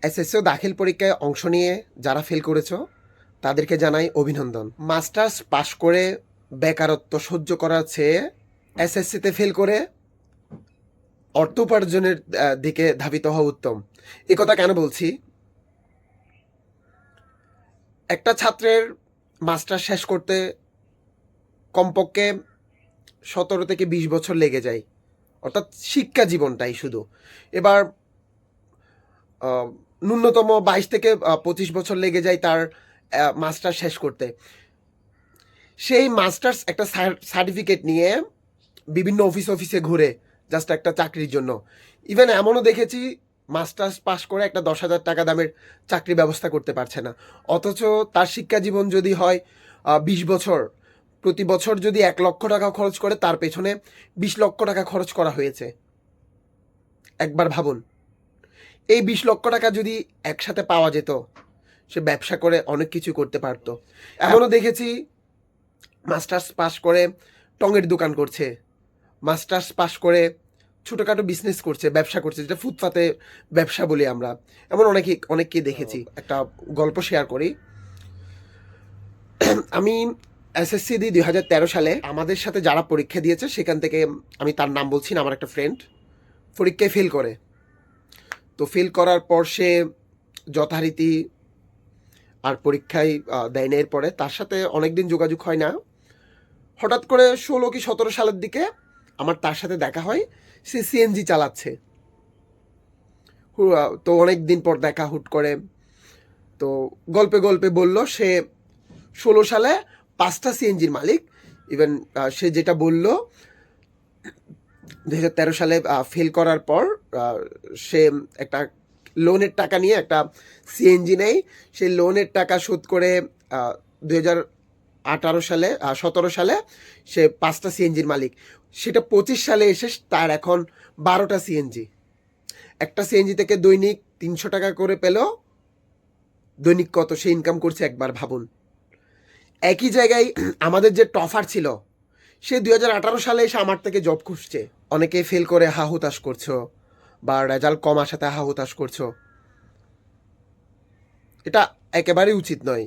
SSC দাখিল পরীক্ষায় অংশ নিয়ে যারা ফেল করেছো তাদেরকে জানাই অভিনন্দন। মাস্টার্স পাশ করে বেকারত্ব সহ্য করার চেয়ে এসএসসিতে ফেল করে অর্থ উপার্জনের দিকে ধাবিত হওয়া উত্তম। এ কথা কেন বলছি? একটা ছাত্রের মাস্টার্স শেষ করতে কমপক্ষে 17 থেকে 20 বছর লেগে যায়, অর্থাৎ শিক্ষা জীবনটাই শুধু। এবার ন্যূনতম 22 থেকে 25 বছর লেগে যায় তার মাস্টার্স শেষ করতে। সেই মাস্টার্স একটা সার্টিফিকেট নিয়ে বিভিন্ন অফিসে ঘুরে জাস্ট একটা চাকরির জন্য। ইভেন এমনও দেখেছি মাস্টার্স পাশ করে একটা 10,000 টাকা দামের চাকরি ব্যবস্থা করতে পারছে না, অথচ তার শিক্ষা জীবন যদি হয় 20 বছর, প্রতি বছর যদি 1 লক্ষ টাকা খরচ করে তার পেছনে 20 লক্ষ টাকা খরচ করা হয়েছে। একবার ভাবুন, এই 20 লক্ষ টাকা যদি একসাথে পাওয়া যেত, সে ব্যবসা করে অনেক কিছু করতে পারত। এমনও দেখেছি মাস্টার্স পাশ করে টঙের দোকান করছে, মাস্টার্স পাশ করে ছোটোখাটো বিজনেস করছে, ব্যবসা করছে, যেটা ফুটপাতে ব্যবসা বলি আমরা। এমন অনেককেই দেখেছি। একটা গল্প শেয়ার করি। আমি এসএসসি দিই 2013 সালে। আমাদের সাথে যারা পরীক্ষা দিয়েছে সেখান থেকে আমি তার নাম বলছি না, আমার একটা ফ্রেন্ড পরীক্ষায় ফেল করে। তো ফেল করার পর সে যথারীতি আর পরীক্ষায় দেয় না। এরপরে তার সাথে অনেকদিন যোগাযোগ হয় না। হঠাৎ করে 16 কি 17 সালের দিকে আমার তার সাথে দেখা হয়, সে সিএনজি চালাচ্ছে। তো অনেক দিন পর দেখা হুট করে। তো গল্পে গল্পে বলল সে 16 সালে 5টা সিএনজির মালিক। ইভেন সে যেটা বলল 2013 সালে ফেল করার পর সে একটা লোনের টাকা নিয়ে একটা সিএনজি নেয়। সেই লোনের টাকা শোধ করে 17 সালে সে 5টা সিএনজির মালিক। সেটা 25 সালে এসে তার এখন 12টা সিএনজি। একটা সিএনজি থেকে দৈনিক 300 টাকা করে পেল। দৈনিক কত সে ইনকাম করছে একবার ভাবুন। একই জায়গায় আমাদের যে টফার ছিল সে 2018 সালে এসে আমার থেকে জব খুঁজছে। অনেকে ফেল করে হা হুতাশ করছো বা রেজাল্ট কম আসাতে হা হুতাশ করছো, এটা একেবারেই উচিত নয়।